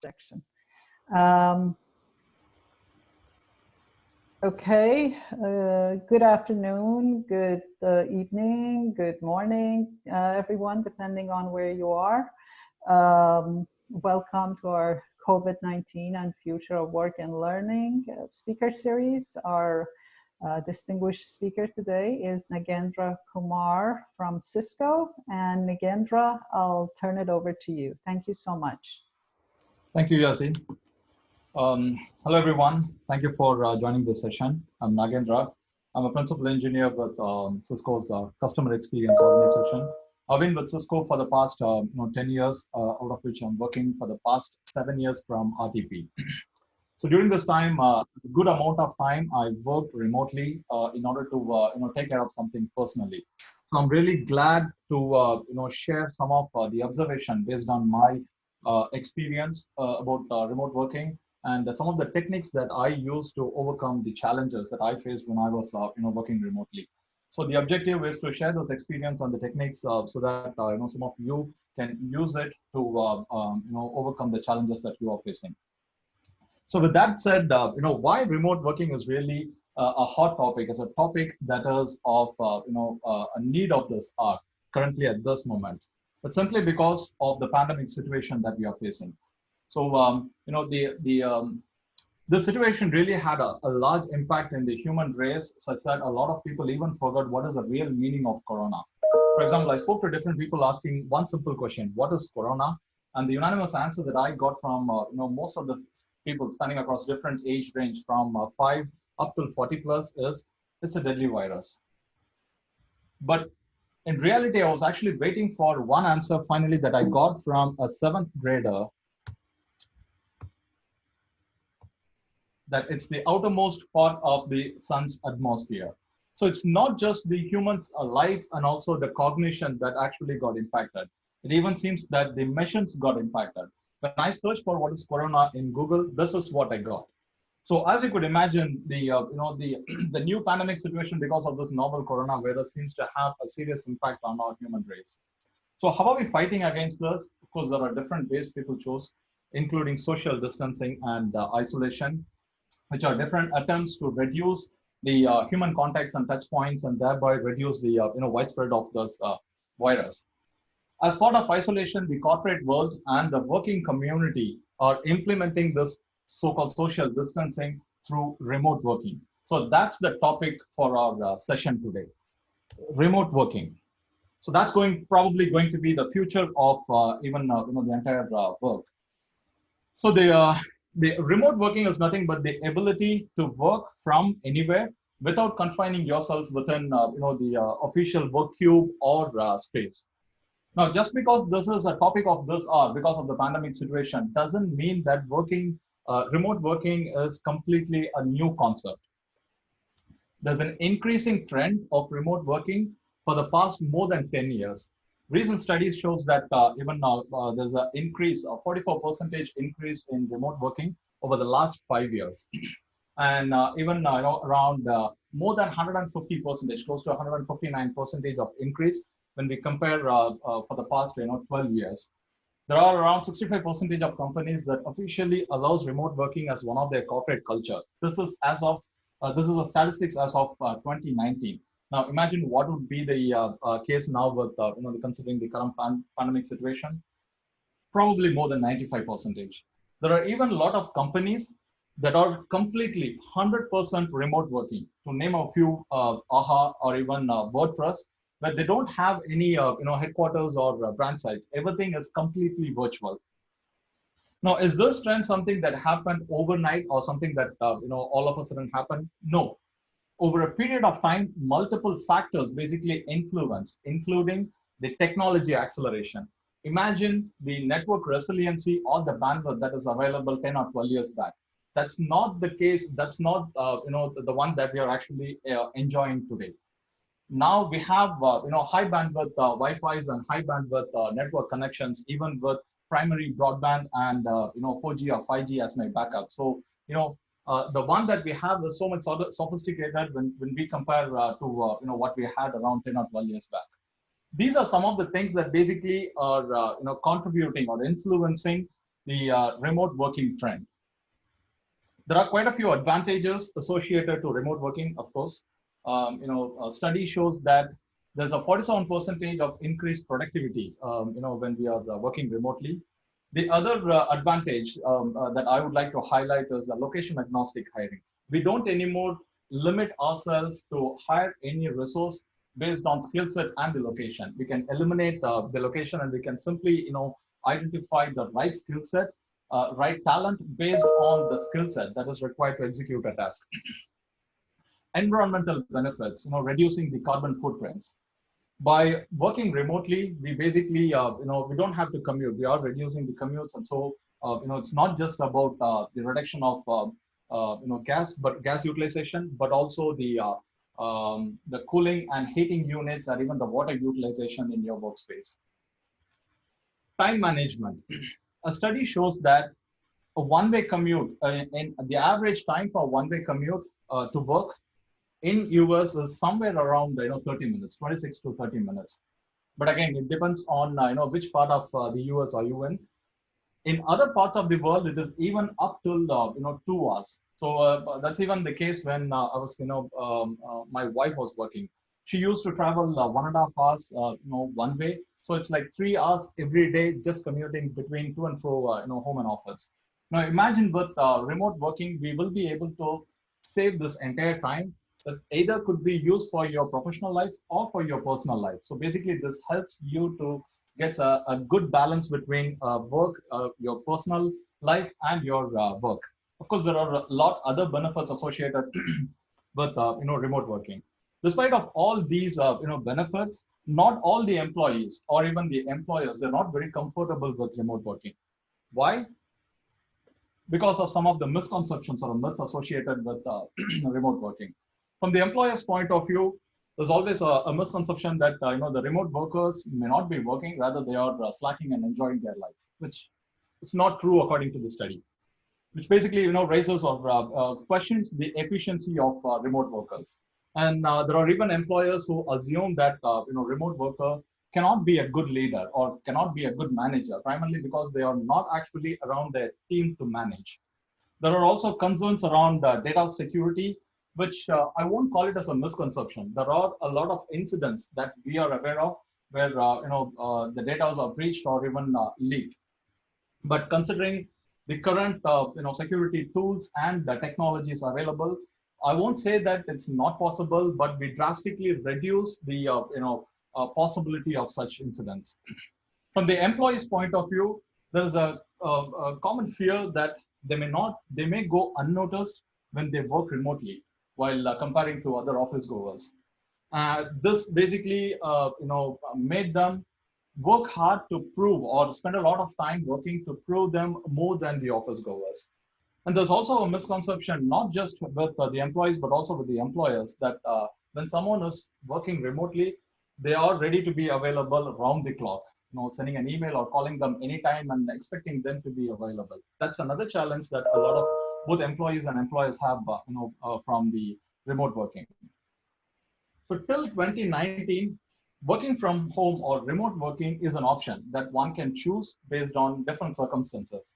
section. Okay, good afternoon, good evening, good morning, everyone, depending on where you are. Welcome to our COVID-19 and Future of Work and Learning speaker series. Our distinguished speaker today is Nagendra Kumar from Cisco. And Nagendra, I'll turn it over to you. Thank you so much. Thank you, Yasi. Hello, everyone. Thank you for joining this session. I'm Nagendra. I'm a principal engineer with Cisco's customer experience organization. I've been with Cisco for the past 10 years, out of which I'm working for the past 7 years from RTP. So during this time, a good amount of time, I worked remotely in order to take care of something personally. So I'm really glad to share some of the observation based on my experience about remote working and some of the techniques that I used to overcome the challenges that I faced when I was working remotely. So the objective is to share this experience on the techniques so that some of you can use it to overcome the challenges that you are facing. So with that said, why remote working is really a hot topic. It's a topic that is of a need of this hour currently at this moment, but simply because of the pandemic situation that we are facing. So the situation really had a large impact in the human race, such that a lot of people even forgot what is the real meaning of Corona. For example, I spoke to different people asking one simple question: what is Corona? And the unanimous answer that I got from most of the people spanning across different age range from 5 up to 40 plus is it's a deadly virus. But in reality, I was actually waiting for one answer finally that I got from a 7th grader, that it's the outermost part of the sun's atmosphere. So it's not just the human's life and also the cognition that actually got impacted. It even seems that the missions got impacted. When I searched for what is Corona in Google, this is what I got. So as you could imagine, the new pandemic situation because of this novel coronavirus seems to have a serious impact on our human race. So how are we fighting against this? Of course, there are different ways people chose, including social distancing and isolation, which are different attempts to reduce the human contacts and touch points and thereby reduce the widespread of this virus. As part of isolation, the corporate world and the working community are implementing this so-called social distancing through remote working. So that's the topic for our session today, remote working. So that's probably going to be the future of even the entire work. So the remote working is nothing but the ability to work from anywhere without confining yourself within the official work cube or space. Now, just because this is a topic of this hour, because of the pandemic situation, doesn't mean that remote working is completely a new concept. There's an increasing trend of remote working for the past more than 10 years. Recent studies shows that even now there's an increase, a 44% increase in remote working over the last 5 years. And even around more than 150%, close to 159% of increase when we compare for the past 12 years. There are around 65% of companies that officially allows remote working as one of their corporate culture. This is as of this is a statistics as of 2019. Now imagine what would be the case now with considering the current pandemic situation. Probably more than 95%. There are even a lot of companies that are completely 100% remote working. To name a few, AHA or even WordPress, where they don't have any headquarters or branch sites. Everything is completely virtual. Now, is this trend something that happened overnight or something that all of a sudden happened? No. Over a period of time, multiple factors basically influenced, including the technology acceleration. Imagine the network resiliency or the bandwidth that is available 10 or 12 years back. That's not the case. That's not the one that we are actually enjoying today. Now we have high bandwidth Wi-Fi's and high bandwidth network connections, even with primary broadband and 4G or 5G as my backup. So the one that we have is so much sophisticated when we compare to what we had around 10 or 12 years back. These are some of the things that basically are contributing or influencing the remote working trend. There are quite a few advantages associated to remote working, of course. A study shows that there's a 47% of increased productivity, when we are working remotely. The other advantage that I would like to highlight is the location agnostic hiring. We don't anymore limit ourselves to hire any resource based on skill set and the location. We can eliminate the location, and we can simply, identify the right skill set, right talent based on the skill set that is required to execute a task. Environmental benefits, reducing the carbon footprints. By working remotely, we basically, we don't have to commute. We are reducing the commutes, and so, it's not just about the reduction of, gas utilization, but also the cooling and heating units, and even the water utilization in your workspace. Time management. A study shows that a one-way commute, in the average time for a one-way commute to work in US is somewhere around 30 minutes, 26 to 30 minutes. But again, it depends on which part of the US are you in. In other parts of the world, it is even up till 2 hours. So that's even the case when I was my wife was working. She used to travel 1.5 hours one way. So it's like 3 hours every day just commuting between to and fro home and office. Now imagine with remote working, we will be able to save this entire time that either could be used for your professional life or for your personal life. So basically, this helps you to get a good balance between work, your personal life, and your work. Of course, there are a lot other benefits associated with remote working. Despite of all these benefits, not all the employees or even the employers, they're not very comfortable with remote working. Why? Because of some of the misconceptions or myths associated with remote working. From the employer's point of view, there's always a misconception that the remote workers may not be working, rather they are slacking and enjoying their life, which is not true according to the study. Which basically raises or questions the efficiency of remote workers. And there are even employers who assume that remote worker cannot be a good leader or cannot be a good manager, primarily because they are not actually around their team to manage. There are also concerns around data security, which I won't call it as a misconception. There are a lot of incidents that we are aware of where the data are breached or even leaked. But considering the current security tools and the technologies available, I won't say that it's not possible, but we drastically reduce the possibility of such incidents. From the employee's point of view, there is a common fear that they may go unnoticed when they work remotely while comparing to other office goers. This basically made them work hard to prove or spend a lot of time working to prove them more than the office goers. And there's also a misconception, not just with the employees, but also with the employers, that when someone is working remotely, they are ready to be available around the clock, sending an email or calling them anytime and expecting them to be available. That's another challenge that a lot of both employees and employers have from the remote working. So till 2019, working from home or remote working is an option that one can choose based on different circumstances.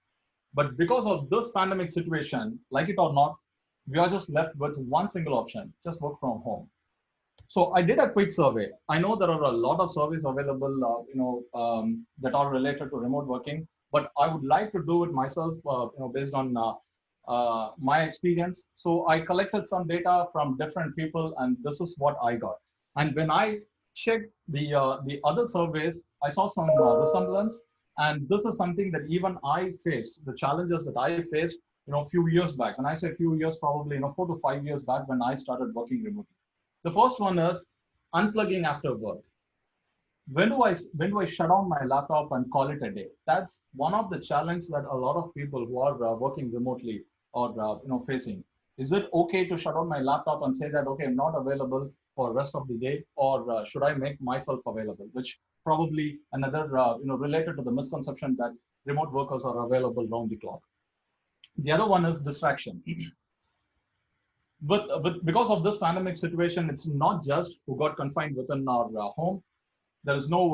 But because of this pandemic situation, like it or not, we are just left with one single option, just work from home. So I did a quick survey. I know there are a lot of surveys available, that are related to remote working, but I would like to do it myself, based on my experience. So I collected some data from different people, and this is what I got. And when I checked the other surveys, I saw some resemblance. And this is something that even I faced, the challenges that I faced, a few years back. And I say a few years, probably 4 to 5 years back when I started working remotely. The first one is unplugging after work. When do I shut down my laptop and call it a day? That's one of the challenges that a lot of people who are working remotely are facing. Is it okay to shut down my laptop and say that, okay, I'm not available for the rest of the day, or should I make myself available? Which probably another related to the misconception that remote workers are available round the clock. The other one is distraction. Because of this pandemic situation, it's not just who got confined within our home. There is no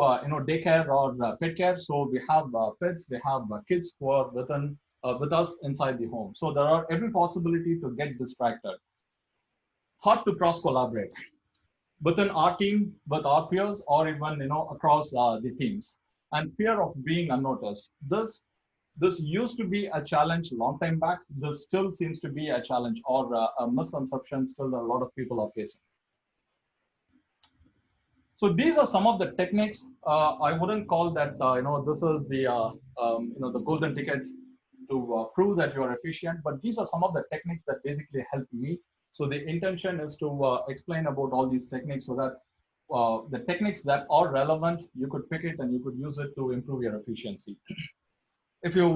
daycare or pet care, so we have pets, we have kids who are with us inside the home. So there are every possibility to get distracted. Hard to cross collaborate within our team, with our peers, or even across the teams. And fear of being unnoticed. This used to be a challenge long time back. This still seems to be a challenge or a misconception still a lot of people are facing. So these are some of the techniques. I wouldn't call that this is the golden ticket to prove that you are efficient, but these are some of the techniques that basically help me. So the intention is to explain about all these techniques so that the techniques that are relevant, you could pick it and you could use it to improve your efficiency. If you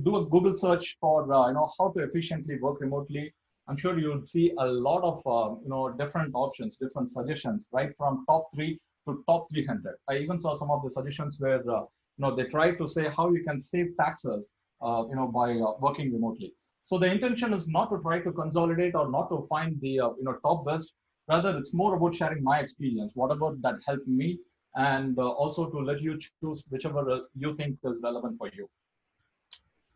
do a Google search for how to efficiently work remotely, I'm sure you'll see a lot of different options, different suggestions, right from top 3 to top 300. I even saw some of the suggestions where they try to say how you can save taxes by working remotely. So the intention is not to try to consolidate or not to find the top best. Rather, it's more about sharing my experience, whatever that helped me, and also to let you choose whichever you think is relevant for you.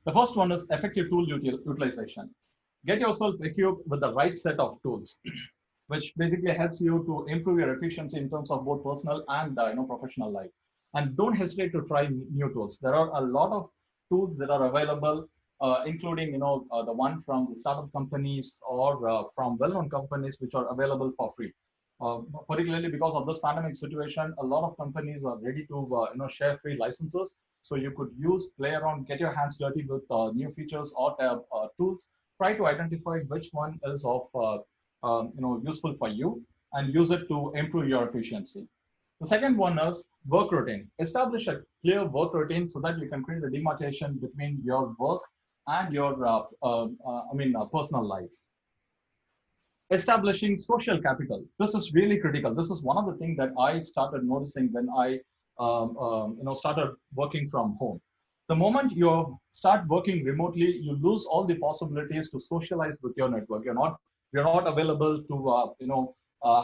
The first one is effective tool utilization. Get yourself equipped with the right set of tools, which basically helps you to improve your efficiency in terms of both personal and professional life. And don't hesitate to try new tools. There are a lot of tools that are available, including the one from the startup companies or from well-known companies which are available for free. Particularly because of this pandemic situation, a lot of companies are ready to share free licenses. So you could play around, get your hands dirty with new features or tools. Try to identify which one is of useful for you and use it to improve your efficiency. The second one is work routine. Establish a clear work routine so that you can create a demarcation between your work and your personal life. Establishing social capital. This is really critical. This is one of the things that I started noticing when I started working from home. The moment you start working remotely, you lose all the possibilities to socialize with your network. You're not available to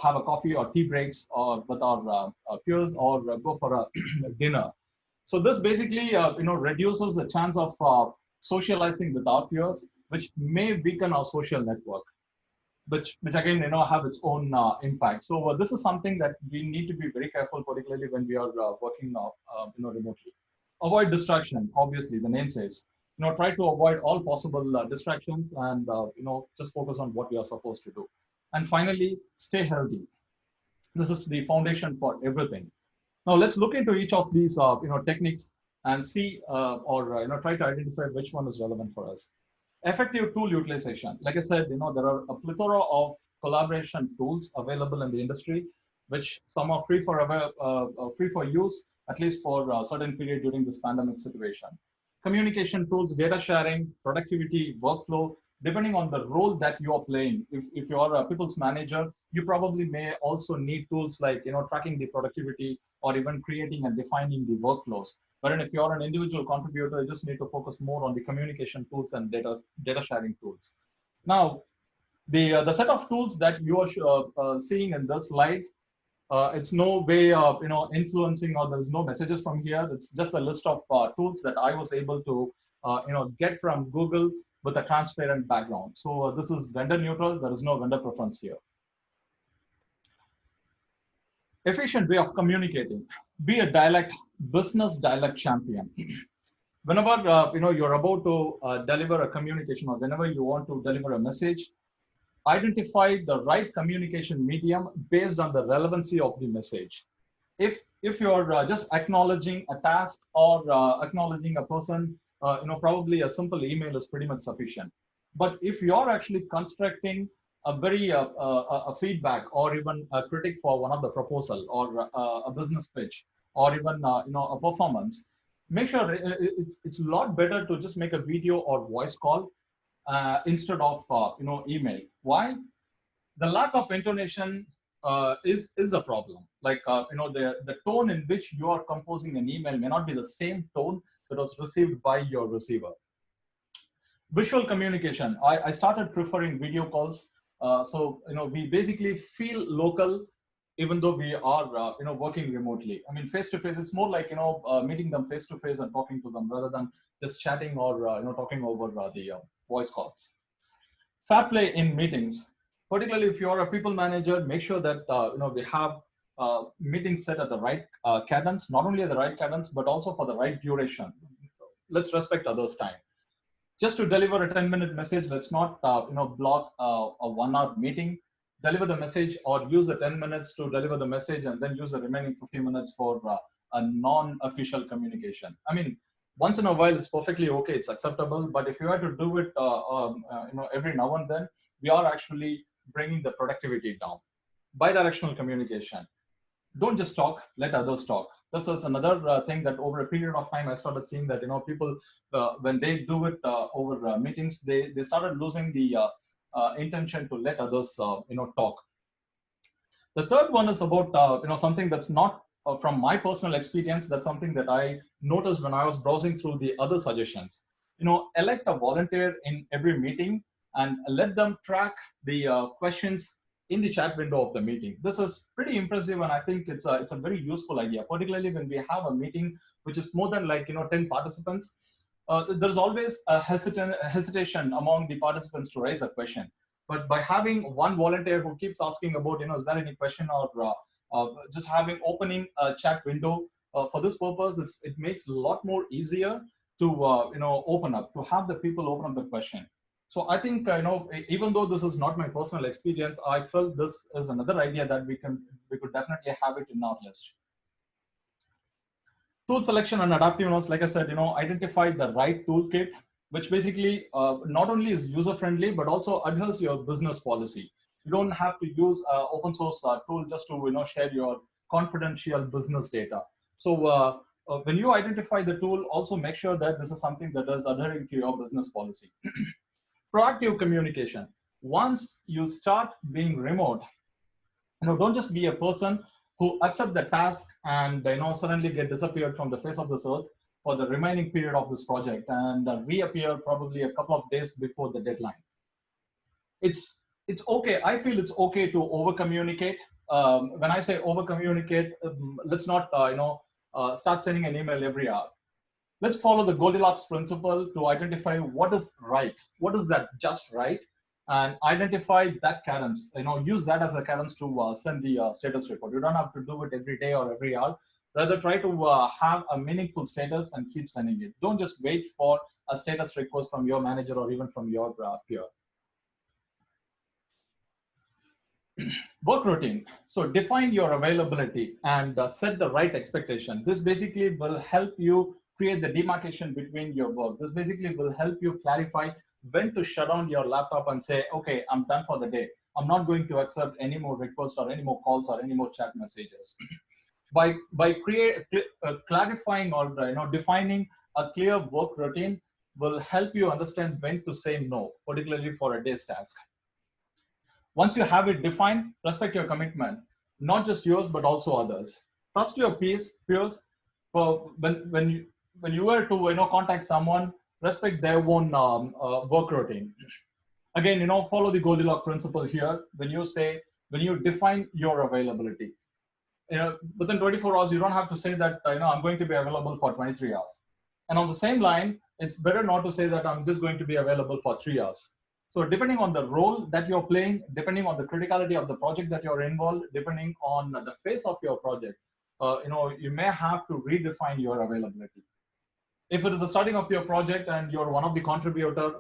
have a coffee or tea breaks or with our peers or go for a dinner. So this basically reduces the chance of socializing with our peers, which may weaken our social network, which again have its own impact. So this is something that we need to be very careful, particularly when we are working remotely. Avoid distraction. Obviously, the name says. Try to avoid all possible distractions and just focus on what you are supposed to do. And finally, stay healthy. This is the foundation for everything. Now let's look into each of these techniques and see or try to identify which one is relevant for us. Effective tool utilization. Like I said, there are a plethora of collaboration tools available in the industry, which some are free for use, at least for a certain period during this pandemic situation. Communication tools, data sharing, productivity, workflow, depending on the role that you are playing. If you are a people's manager, you probably may also need tools like tracking the productivity or even creating and defining the workflows. But if you're an individual contributor, you just need to focus more on the communication tools and data sharing tools. Now, the set of tools that you are seeing in this slide, it's no way of influencing, or there's no messages from here. It's just a list of tools that I was able to get from Google with a transparent background. So this is vendor neutral. There is no vendor preference here. Efficient way of communicating. Be a business dialect champion. Whenever you're about to deliver a communication, or whenever you want to deliver a message, identify the right communication medium based on the relevancy of the message. If you're just acknowledging a task or acknowledging a person, probably a simple email is pretty much sufficient. But if you're actually constructing a very a feedback or even a critic for one of the proposal or a business pitch or even a performance, make sure it's a lot better to just make a video or voice call instead of email. Why? The lack of intonation is a problem. Like the tone in which you are composing an email may not be the same tone that was received by your receiver. Visual communication. I started preferring video calls. So we basically feel local even though we are working remotely. I mean, face to face, it's more like meeting them face to face and talking to them rather than just chatting or talking over the voice calls. Fair play in meetings, particularly if you're a people manager, make sure that we have meetings set at the right cadence, not only at the right cadence but also for the right duration. Let's respect others' time. Just to deliver a 10-minute message, let's not block a 1 hour meeting. Deliver the message or use the 10 minutes to deliver the message and then use the remaining 15 minutes for a non-official communication. I mean, once in a while it's perfectly okay, it's acceptable, but if you have to do it every now and then, we are actually bringing the productivity down. Bidirectional communication. Don't just talk, let others talk. This is another thing that over a period of time I started seeing that people when they do it over meetings, they started losing the intention to let others talk. The third one is about something that's not from my personal experience. That's something that I noticed when I was browsing through the other suggestions. Elect a volunteer in every meeting and let them track the questions in the chat window of the meeting. This is pretty impressive, and I think it's a very useful idea, particularly when we have a meeting which is more than 10 participants. There's always a hesitation among the participants to raise a question. But by having one volunteer who keeps asking about, is there any question, or just having opening a chat window for this purpose, it makes a lot more easier to open up, to have the people open up the question. So I think even though this is not my personal experience, I felt this is another idea that we could definitely have it in our list. Tool selection and adaptiveness, like I said, identify the right toolkit, which basically not only is user friendly but also adheres to your business policy. You don't have to use open source tool just to share your confidential business data. So when you identify the tool, also make sure that this is something that is adhering to your business policy. Proactive communication. Once you start being remote, don't just be a person who accept the task and suddenly get disappeared from the face of this earth for the remaining period of this project and reappear probably a couple of days before the deadline. It's okay. I feel it's okay to over communicate. When I say over communicate, let's not start sending an email every hour. Let's follow the Goldilocks principle to identify what is right, what is that just right, and identify that cadence. Use that as a cadence to send the status report. You don't have to do it every day or every hour. Rather, try to have a meaningful status and keep sending it. Don't just wait for a status request from your manager or even from your peer. Work routine. So define your availability and set the right expectation. This basically will help you create the demarcation between your work. This basically will help you clarify when to shut down your laptop and say, okay, I'm done for the day. I'm not going to accept any more requests or any more calls or any more chat messages. By clarifying or defining a clear work routine will help you understand when to say no, particularly for a day's task. Once you have it defined, respect your commitment, not just yours, but also others. Trust your peers. When you were to contact someone, respect their own work routine. Again, follow the Goldilocks principle here. When you define your availability, within 24 hours, you don't have to say that I'm going to be available for 23 hours. And on the same line, it's better not to say that I'm just going to be available for 3 hours. So depending on the role that you're playing, depending on the criticality of the project that you're involved, depending on the phase of your project, you may have to redefine your availability. If it is the starting of your project and you're one of the contributor,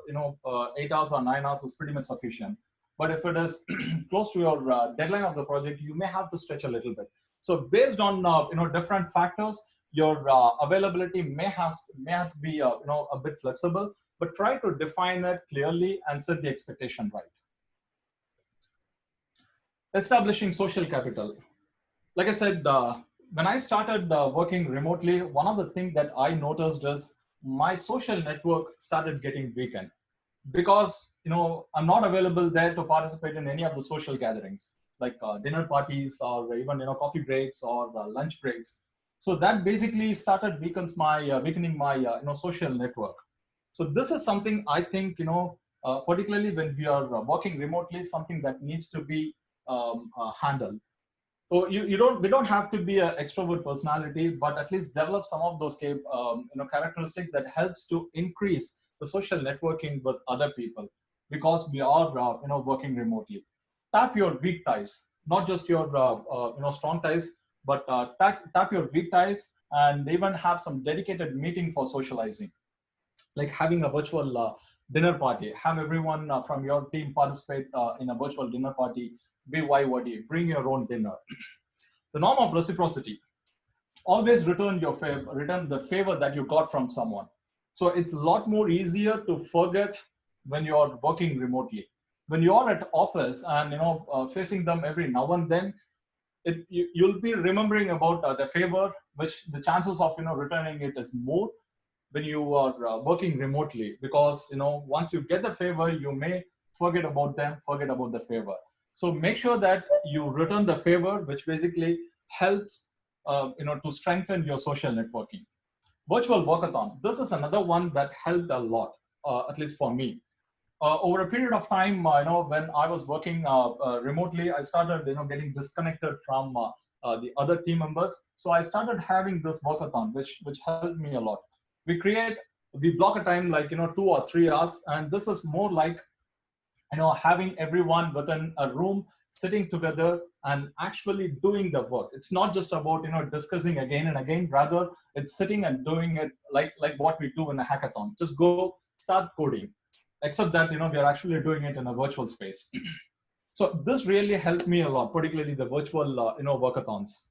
8 hours or 9 hours is pretty much sufficient. But if it is close to your deadline of the project, you may have to stretch a little bit. So based on different factors, your availability may have to be a bit flexible, but try to define it clearly and set the expectation right. Establishing social capital. Like I said, when I started working remotely, one of the things that I noticed is my social network started getting weakened because I'm not available there to participate in any of the social gatherings like dinner parties or even coffee breaks or lunch breaks. So that basically started weakening my social network. So this is something I think particularly when we are working remotely, something that needs to be handled. So we don't have to be an extrovert personality, but at least develop some of those characteristics that helps to increase the social networking with other people, because we are working remotely. Tap your weak ties, not just your strong ties, but tap your weak ties, and even have some dedicated meeting for socializing, like having a virtual dinner party. Have everyone from your team participate in a virtual dinner party. BYOD, bring your own dinner. The norm of reciprocity: always return the favor that you got from someone. So it's a lot more easier to forget when you're working remotely. When you're at office and facing them every now and then, you'll be remembering about the favor, which the chances of returning it is more when you are working remotely, because once you get the favor, you may forget about them, forget about the favor. So make sure that you return the favor, which basically helps to strengthen your social networking. Virtual workathon, this is another one that helped a lot, at least for me. Over a period of time, when I was working remotely, I started getting disconnected from the other team members. So I started having this workathon, which helped me a lot. We block a time like 2 or 3 hours, and this is more like having everyone within a room sitting together and actually doing the work. It's not just about discussing again and again, rather it's sitting and doing it like what we do in a hackathon. Just go start coding, except that we are actually doing it in a virtual space. So this really helped me a lot, particularly the virtual workathons.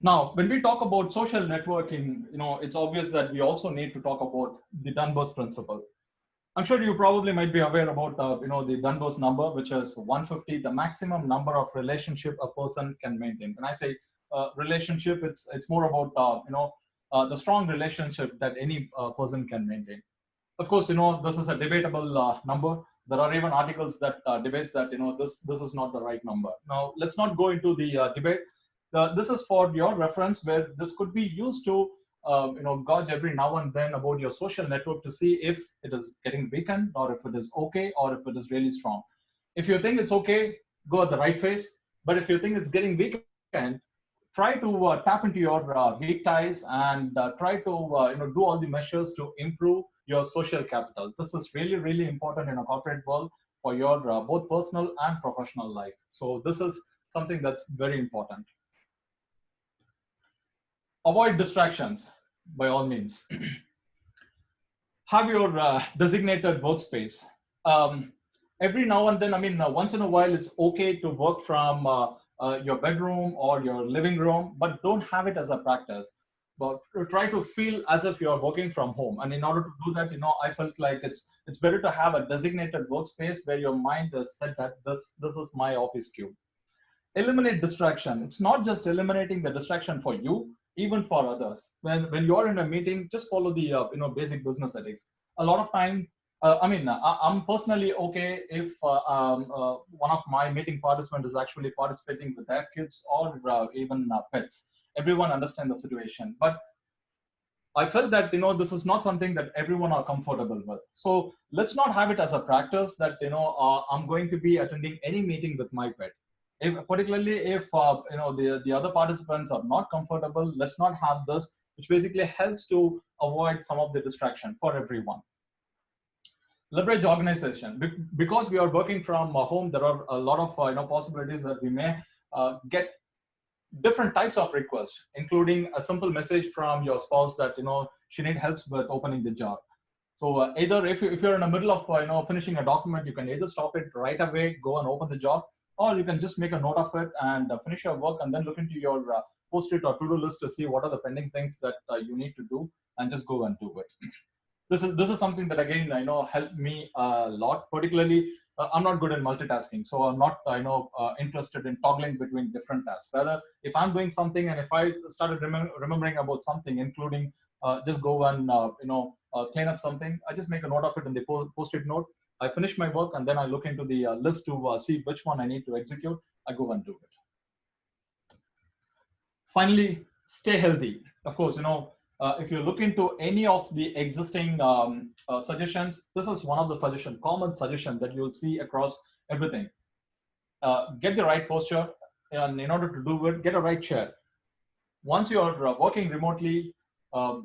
Now, when we talk about social networking, it's obvious that we also need to talk about the Danvers Principle. I'm sure you probably might be aware about the Danvers number, which is 150, the maximum number of relationship a person can maintain. When I say relationship, it's more about the strong relationship that any person can maintain. Of course, this is a debatable number. There are even articles that debates that this is not the right number. Now, let's not go into the debate. This is for your reference, where this could be used to gauge every now and then about your social network to see if it is getting weakened, or if it is okay, or if it is really strong. If you think it's okay, go at the right phase. But if you think it's getting weakened, try to tap into your weak ties, and try to do all the measures to improve your social capital. This is really, really important in a corporate world for your both personal and professional life. So this is something that's very important. Avoid distractions by all means. Have your designated workspace. Every now and then, once in a while, it's okay to work from your bedroom or your living room, but don't have it as a practice. But try to feel as if you're working from home. And in order to do that, I felt like it's better to have a designated workspace where your mind is set that this is my office cube. Eliminate distraction. It's not just eliminating the distraction for you, even for others. When you're in a meeting, just follow the basic business ethics. A lot of time, I'm personally okay if one of my meeting participants is actually participating with their kids or even pets. Everyone understands the situation, but I felt that this is not something that everyone are comfortable with. So let's not have it as a practice that I'm going to be attending any meeting with my pet. Particularly if the other participants are not comfortable, let's not have this, which basically helps to avoid some of the distraction for everyone. Leverage organization. Because we are working from home, there are a lot of possibilities that we may get different types of requests, including a simple message from your spouse that she needs help with opening the jar. So either if you're in the middle of finishing a document, you can either stop it right away, go and open the jar, or you can just make a note of it and finish your work, and then look into your post-it or to-do list to see what are the pending things that you need to do, and just go and do it. This is something that again helped me a lot. Particularly, I'm not good in multitasking, so I'm not interested in toggling between different tasks. Rather, if I'm doing something and if I started remembering about something, including just go and clean up something, I just make a note of it in the post-it note. I finish my work, and then I look into the list to see which one I need to execute. I go and do it. Finally, stay healthy. Of course, if you look into any of the existing suggestions, this is one of the common suggestion that you'll see across everything. Get the right posture. and in order to do it, get a right chair. Once you are working remotely,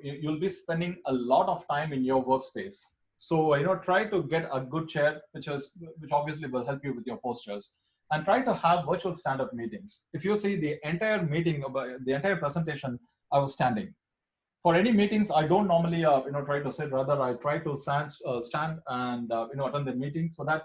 you'll be spending a lot of time in your workspace. So try to get a good chair, which obviously will help you with your postures, and try to have virtual stand-up meetings. If you see the entire meeting, about the entire presentation, I was standing. For any meetings, I don't normally try to sit. Rather, I try to stand and attend the meeting, so that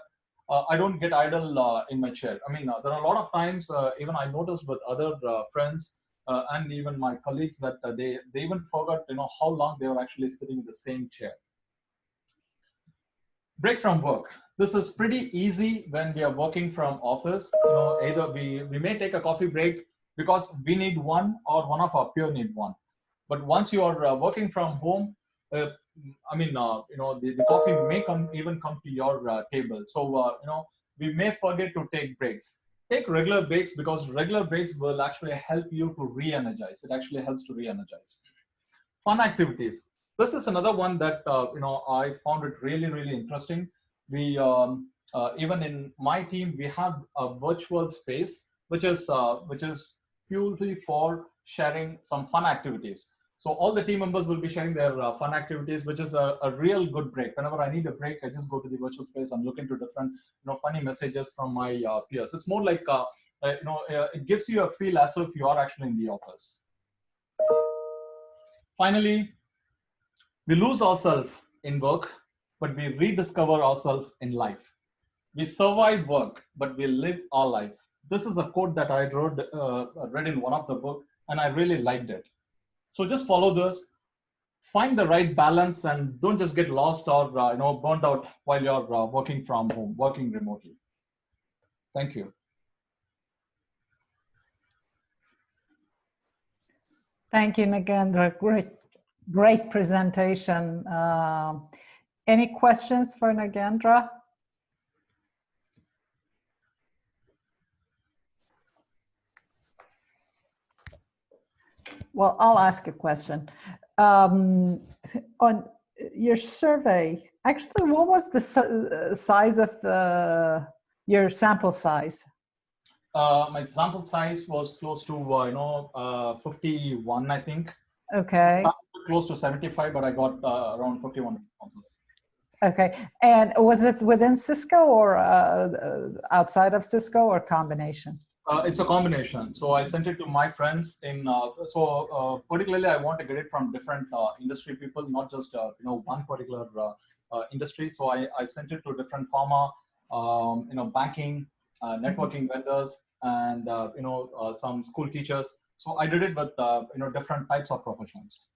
I don't get idle in my chair. I mean, there are a lot of times, even I noticed with other friends and even my colleagues, that they even forgot how long they were actually sitting in the same chair. Break from work. This is pretty easy when we are working from office. Either we may take a coffee break because we need one, or one of our peer need one. But once you are working from home, uh, the coffee may even come to your table. So we may forget to take breaks. Take regular breaks, because regular breaks will actually help you to re-energize. It actually helps to re-energize. Fun activities. This is another one that I found it really interesting. We even in my team, we have a virtual space which is purely for sharing some fun activities. So all the team members will be sharing their fun activities, which is a real good break. Whenever I need a break, I just go to the virtual space and look into different funny messages from my peers. It's more like it gives you a feel as if you are actually in the office. Finally, we lose ourselves in work, but we rediscover ourselves in life. We survive work, but we live our life. This is a quote that I read in one of the book, and I really liked it. So just follow this, find the right balance, and don't just get lost or burnt out while you're working from home, working remotely. Thank you. Thank you, Nagendra. Great presentation. Any questions for Nagendra? Well, I'll ask a question. On your survey, actually, what was the size of your sample size? My sample size was close to 51, I think. Okay. Close to 75, but I got around 51 responses. Okay, and was it within Cisco or outside of Cisco, or combination? It's a combination. So I sent it to my friends in. Particularly, I want to get it from different industry people, not just one particular industry. So I sent it to different pharma, banking, networking vendors, and some school teachers. So I did it with different types of professions.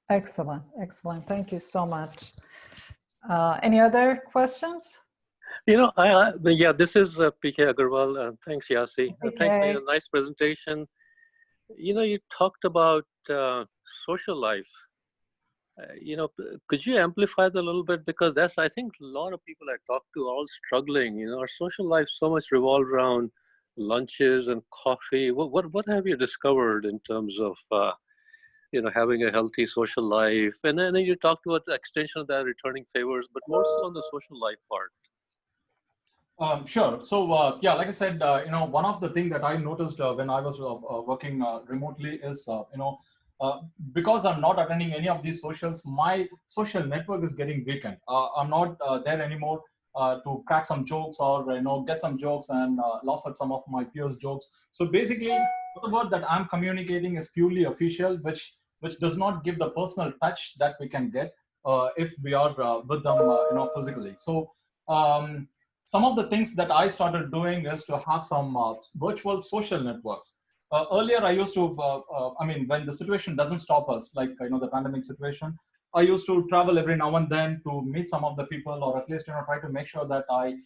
Excellent, excellent. Thank you so much. Any other questions? Yeah, this is PK Agarwal. Thanks, Yasi. Thanks for your nice presentation. You talked about social life. Could you amplify that a little bit? Because that's, I think, a lot of people I talk to are all struggling. Our social life so much revolved around lunches and coffee. What have you discovered in terms of having a healthy social life? And then you talked about the extension of that, returning favors, but more so on the social life part. Sure. So yeah, like I said, one of the things that I noticed when I was working remotely is, because I'm not attending any of these socials, my social network is getting weakened. I'm not there anymore to crack some jokes, or get some jokes and laugh at some of my peers' jokes. So basically, the word that I'm communicating is purely official, which does not give the personal touch that we can get if we are with them, physically. So. Some of the things that I started doing is to have some virtual social networks. Earlier, I used to, when the situation doesn't stop us, like the pandemic situation, I used to travel every now and then to meet some of the people, or at least try to make sure that I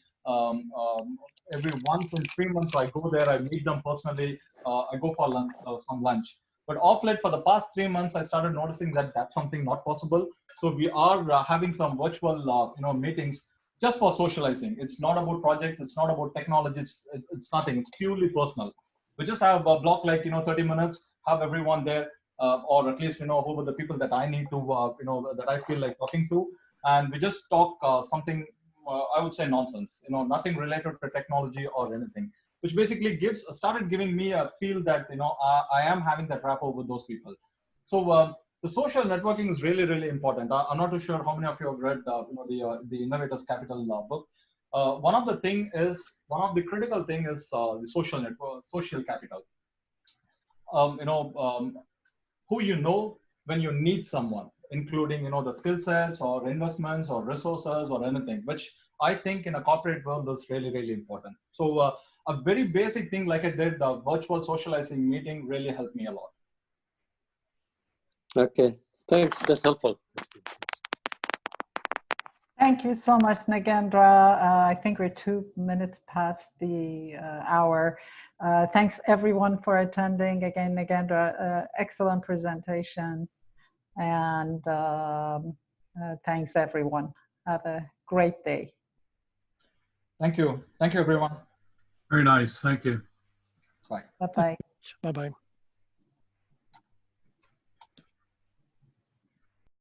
every once in 3 months I go there, I meet them personally, I go for lunch, some lunch. But off late, for the past 3 months, I started noticing that that's something not possible. So we are having some virtual meetings just for socializing. It's not about projects, it's not about technology, it's nothing, it's purely personal. We just have a block like 30 minutes, have everyone there, or at least who are the people that I need to that I feel like talking to, and we just talk something I would say nonsense, nothing related to technology or anything. which basically started giving me a feel that, I am having that rapport with those people. So the social networking is really, really important. I'm not too sure how many of you have read the Innovators Capital book. One of the critical thing is the social network, social capital. Who you know when you need someone, including the skill sets or investments or resources or anything, which I think in a corporate world is really, really important. So a very basic thing like I did, the virtual socializing meeting really helped me a lot. Okay, thanks. That's helpful. Thank you so much, Nagendra. I think we're 2 minutes past the hour. Thanks everyone for attending. Again, Nagendra, excellent presentation. And thanks everyone. Have a great day. Thank you. Thank you, everyone. Very nice. Thank you. Bye. Bye-bye. Bye-bye.